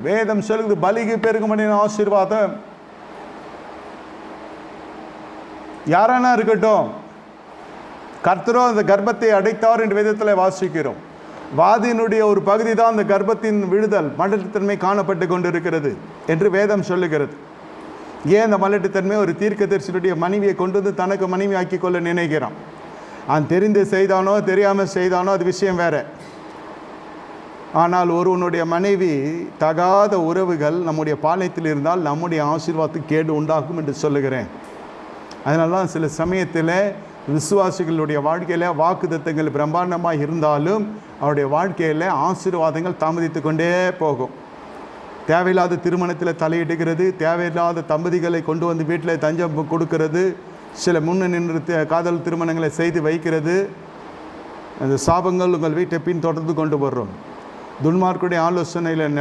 வேதம் சொல்லுது பலிக்கு பெருகும்படியான ஆசீர்வாதம் யாரானா இருக்கட்டும், கர்த்தரோ அந்த கர்ப்பத்தை அடைத்தார் என்று வேதத்தில் வாசிக்கிறோம். வாதியினுடைய ஒரு பகுதி தான் அந்த கர்ப்பத்தின் விடுதல் மலட்டுத்தன்மை காணப்பட்டு கொண்டிருக்கிறது என்று வேதம் சொல்லுகிறது. ஏன் அந்த மலட்டுத்தன்மை? ஒரு தீர்க்கதரிசியுடைய மனைவியை கொண்டு வந்து தனக்கு மனைவி ஆக்கி கொள்ள நினைக்கிறான். அவன் தெரிந்து செய்தானோ தெரியாமல் செய்தானோ அது விஷயம் வேற. ஆனால் ஒருவனுடைய மனைவி தகாத உறவுகள் நம்முடைய பாளையத்தில் இருந்தால் நம்முடைய ஆசீர்வாதத்துக்கு கேடு உண்டாகும் என்று சொல்லுகிறேன். அதனால தான் சில சமயத்தில் விசுவாசிகளுடைய வாழ்க்கையில் வாக்குத்தத்தங்கள் பிரம்மாண்டமாக இருந்தாலும் அவருடைய வாழ்க்கையில் ஆசீர்வாதங்கள் தாமதித்து கொண்டே போகும். தேவையில்லாத திருமணத்தில் தலையிடுகிறது, தேவையில்லாத தம்பதிகளை கொண்டு வந்து வீட்டில் தஞ்சம் கொடுக்கிறது, சில முன்ன நின்று காதல் திருமணங்களை செய்து வைக்கிறது. அந்த சாபங்கள் உங்கள் வீட்டை பின் தொடர்ந்து கொண்டு வர்றோம். துன்மார்க்குடைய ஆலோசனையில்